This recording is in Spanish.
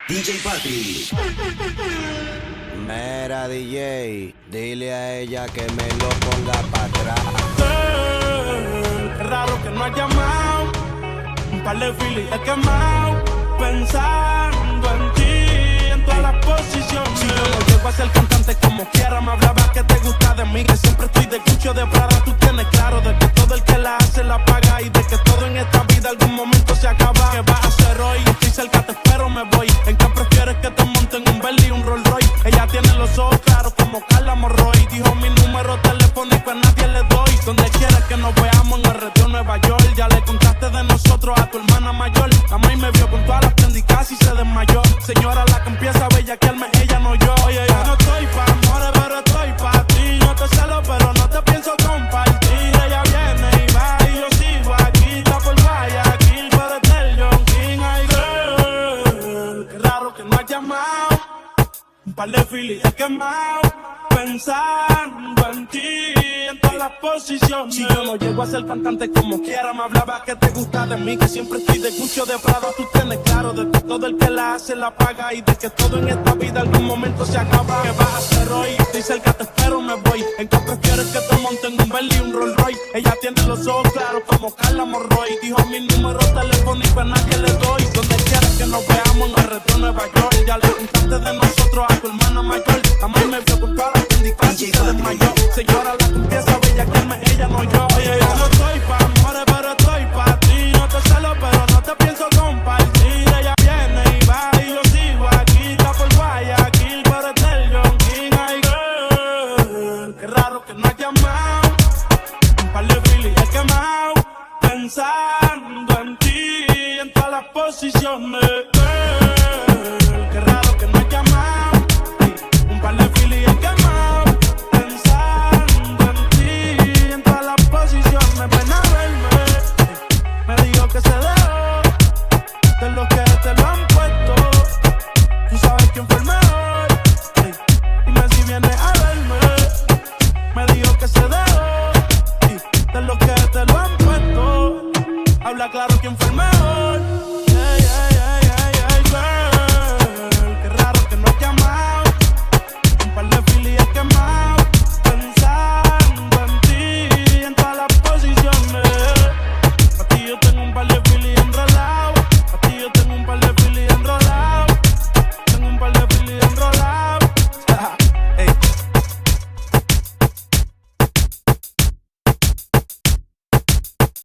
DJ Patri. Mira, DJ, dile a ella que me lo ponga para atrás. Qué raro que no has llamado. Un par de filis he quemado, pensando en ti, en todas las posiciones. Si yo no llego a ser cantante como quiera, me hablabas que te gusta de mí, que siempre estoy de Gucci o de Prada. Tú tienes claro de que todo el que la hace la paga y de que todo en esta vida algún momento se acaba. ¿Qué vas a hacer hoy? Estoy cerca, te espero, me voy. ¿En qué prefieres que te monten un Bentley y un Rolls Royce? Ella tiene los ojos claros como Carla Morroy. Dijo mi número telefónico a nadie le doy. Donde quieras que nos veamos en el retiro Nueva York. Ya le contaste de nosotros a tu hermana mayor. La maíz me vio con todas las prendicas y se desmayó. Señora, la que empieza a bellaquearme, ella no yo. Oye, yo no estoy pa' amores, pero estoy pa' ti. No te celo, pero no te pienso compartir. Ella viene y va y yo sigo aquí. Está por Guayaquil, pero es del John King. Ay, girl, qué raro que no has llamado. Un par de filis he quemado, pensando en ti, en todas las posiciones. Si yo no llego a ser cantante como quiera, me hablabas que te gusta de mí, que siempre estoy de Gucci o de Prada. Tú tienes claro de que todo el que la hace la paga y de que todo en esta vida algún momento se acaba. ¿Qué vas a hacer hoy? Estoy cerca, te espero, me voy. ¿En qué prefieres que te monten un Bentley y un Rolls Royce? Ella tiene los ojos claros como Carla Morroy. Dijo mi número telefónico a nadie le doy. Donde quieras que nos veamos en el retiro Nueva York. Ya le contaste de nosotros a tu hermana mayor. La maíz me vio con todas las prendicas y se desmayó. Señora, la que empieza a bellaquearme, ella no yo. Oye, yo no estoy pa' amores, pero estoy pa' ti. No te celo, pero no te pienso compartir. Ella viene y va y yo sigo aquí. Está por Guayaquil, pero es del John King. Ay, girl, qué raro que no has llamado. Un par de filis he quemado, pensando en ti, en todas las posiciones. Girl, qué raro que no has llamado. Un par de filis he quemado, pensando en ti, en todas las posiciones. Ven a verme, me dijo que se dejó de los que te lo han puesto. Tú sabes quién fue el mejor. Dime si vienes a verme. Me dijo que se dejó de los que te lo han puesto. Habla claro quién fue el mejor.